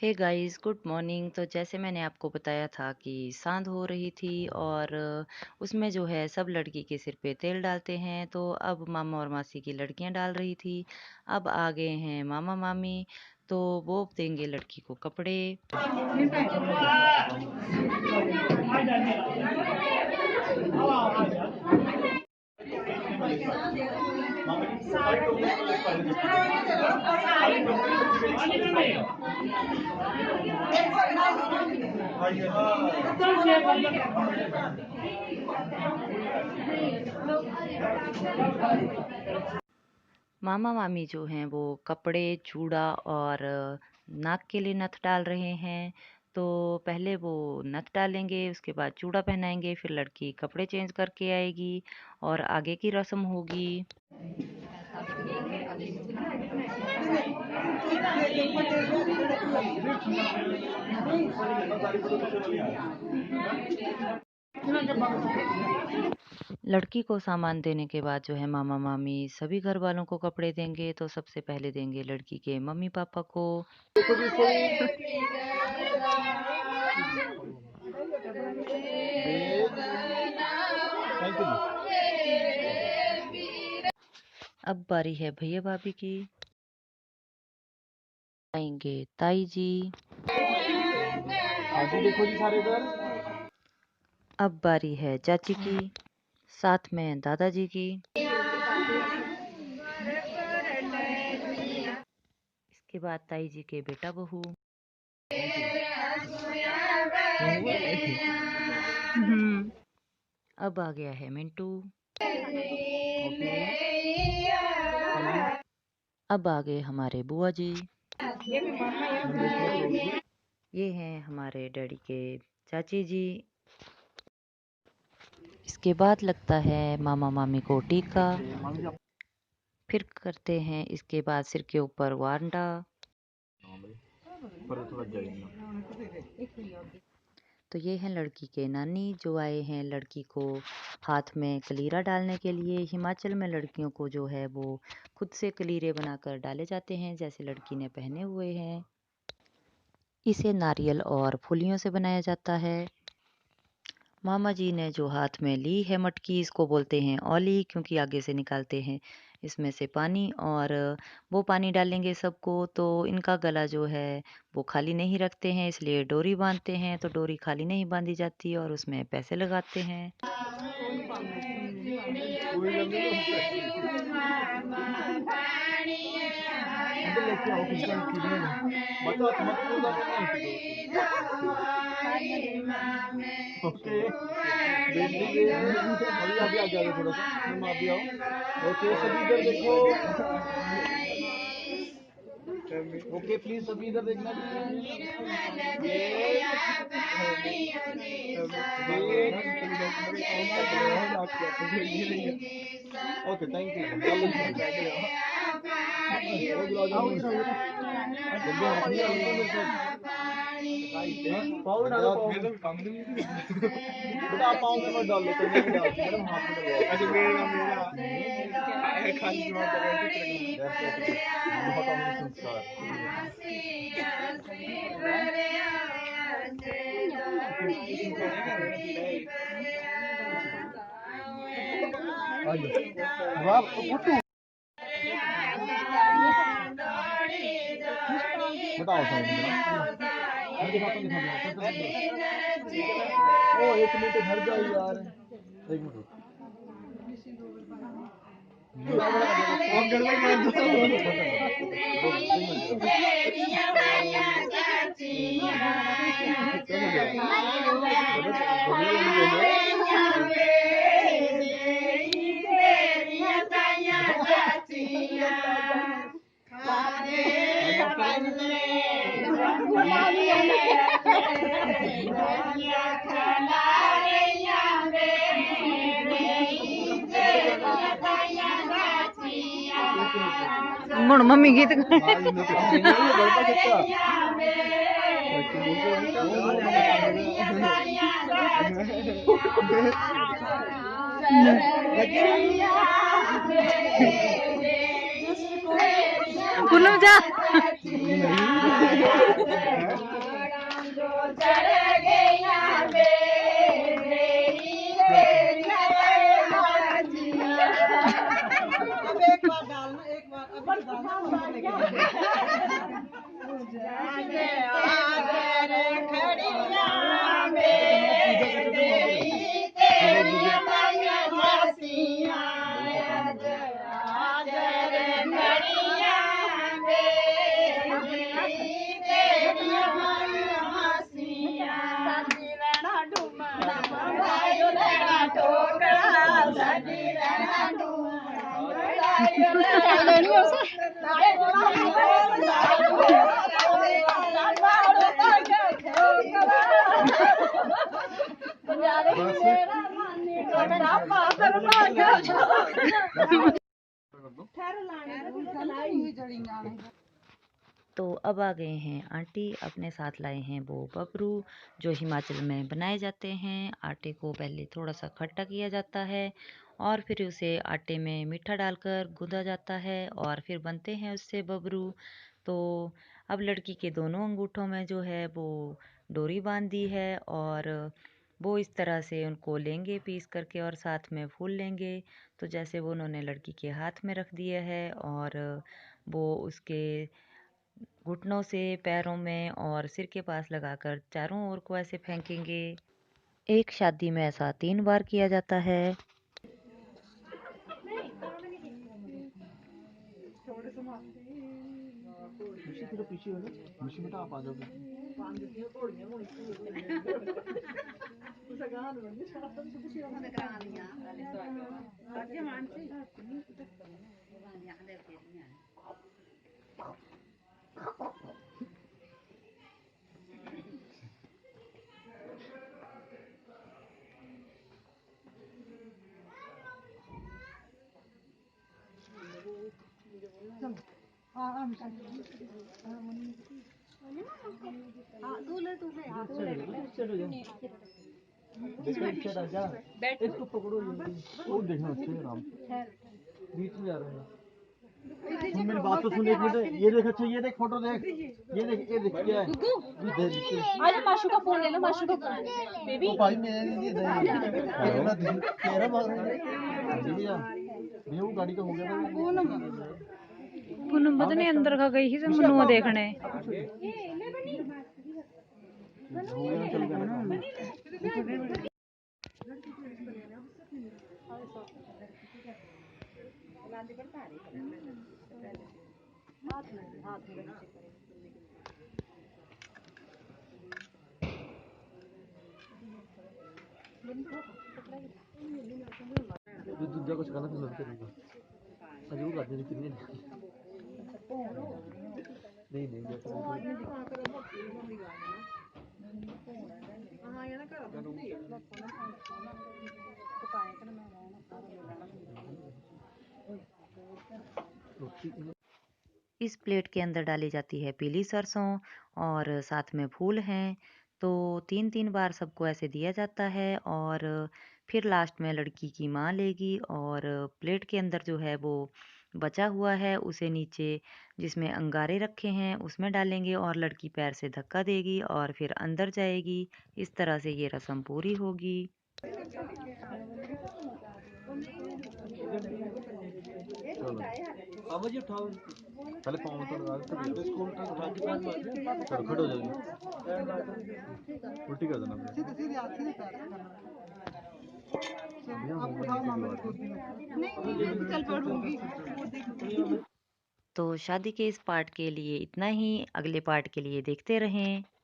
Hey guys good morning. तो जैसे मैंने आपको बताया था कि सांध हो रही थी और उसमें जो है सब लड़की के सिर पे तेल डालते हैं। तो अब मामा और मासी की लड़कियां डाल रही थी। अब आ गए हैं मामा मामी, तो वो देंगे लड़की को कपड़े। मामा मामी जो हैं वो कपड़े, चूड़ा और नाक के लिए नथ डाल रहे हैं। तो पहले वो नथ डालेंगे, उसके बाद चूड़ा पहनाएंगे, फिर लड़की कपड़े चेंज करके आएगी और आगे की रस्म होगी। लड़की को सामान देने के बाद जो है मामा मामी सभी घर वालों को कपड़े देंगे। तो सबसे पहले देंगे लड़की के मम्मी पापा को। अब बारी है भैया भाभी की। आएंगे ताई जी। देखो जी सारे इधर। अब बारी है चाची की, साथ में दादाजी की। इसके बाद ताई जी के बेटा बहू। अब आ गया है मिंटू। अब आ गए हमारे बुआ जी। ये हैं हमारे डैडी के चाची जी। इसके बाद लगता है मामा मामी को टीका। फिर करते हैं इसके बाद सिर के ऊपर वांडा। तो ये हैं लड़की के नानी जो आए हैं लड़की को हाथ में कलीरा डालने के लिए। हिमाचल में लड़कियों को जो है वो खुद से कलीरे बनाकर डाले जाते हैं, जैसे लड़की ने पहने हुए हैं। इसे नारियल और फूलियों से बनाया जाता है। मामा जी ने जो हाथ में ली है मटकी, इसको बोलते हैं औली, क्योंकि आगे से निकालते हैं इसमें से पानी और वो पानी डालेंगे सबको। तो इनका गला जो है वो खाली नहीं रखते हैं, इसलिए डोरी बांधते हैं। तो डोरी खाली नहीं बांधी जाती और उसमें पैसे लगाते हैं। ओके अभी आ जाओ थोड़ा सा, अभी आओ। ओके सभी इधर देखो। ओके प्लीज सभी इधर देखना। Okay thank you. पाँव डालो, बेटा आप पाँव में मत डालो, तो नहीं डालती मैडम, हाथ में डालो। अच्छा मेरा खाली बहुत अमीर संस्कार। बताओ साइड ओ एक मिनट घर जाओ यार, एक मिनट। मुड़ मम्मी गीत पूनम जा। तो अब आ गए हैं आंटी, अपने साथ लाए हैं वो बबरू जो हिमाचल में बनाए जाते हैं। आटे को पहले थोड़ा सा खट्टा किया जाता है और फिर उसे आटे में मीठा डालकर गूंदा जाता है और फिर बनते हैं उससे बबरू। तो अब लड़की के दोनों अंगूठों में जो है वो डोरी बांध दी है और वो इस तरह से उनको लेंगे पीस करके और साथ में फूल लेंगे। तो जैसे वो उन्होंने लड़की के हाथ में रख दिया है और वो उसके घुटनों से पैरों में और सिर के पास लगाकर चारों ओर को ऐसे फेंकेंगे। एक शादी में ऐसा 3 बार किया जाता है। थोड़ा पीछे हो ना, मिशी बेटा आप आ जाओगे। इसको पकड़ो, वो देखना अच्छे से आराम से, बीच में जा रहा है। सुन मेरी बात तो सुन एक मिनट, ये देख, अच्छा ये देख फोटो देख, ये देख क्या है, ये देख। अरे माशू का फोन ले लो, माशू का फोन बेबी। तो भाई मैं नहीं दे तेरा मार भैया भैया, वो गाड़ी का हो गया था पूनम पता नहीं अंदर का गई ही से मनुआ देखने। हो गया, चल गया। जो दूसरा कुछ करना फिर करेगा, अजू कर देनी कितनी नहीं नहीं इस प्लेट के अंदर डाली जाती है पीली सरसों और साथ में फूल हैं। तो 3-3 बार सबको ऐसे दिया जाता है और फिर लास्ट में लड़की की माँ लेगी और प्लेट के अंदर जो है वो बचा हुआ है उसे नीचे जिसमें अंगारे रखे हैं उसमें डालेंगे और लड़की पैर से धक्का देगी और फिर अंदर जाएगी। इस तरह से ये रस्म पूरी होगी। बाबा जी उठाओ, पहले पाँव तो लगा दो, इसको उठा के पैर मार, चलो खड़े हो जाएगी, उल्टी कर देना सीधे सीधे हाथ सीधे पैर आप उठाओ मामा को, नहीं चल पड़ूंगी। तो शादी के इस पार्ट के लिए इतना ही, अगले पार्ट के लिए देखते रहें।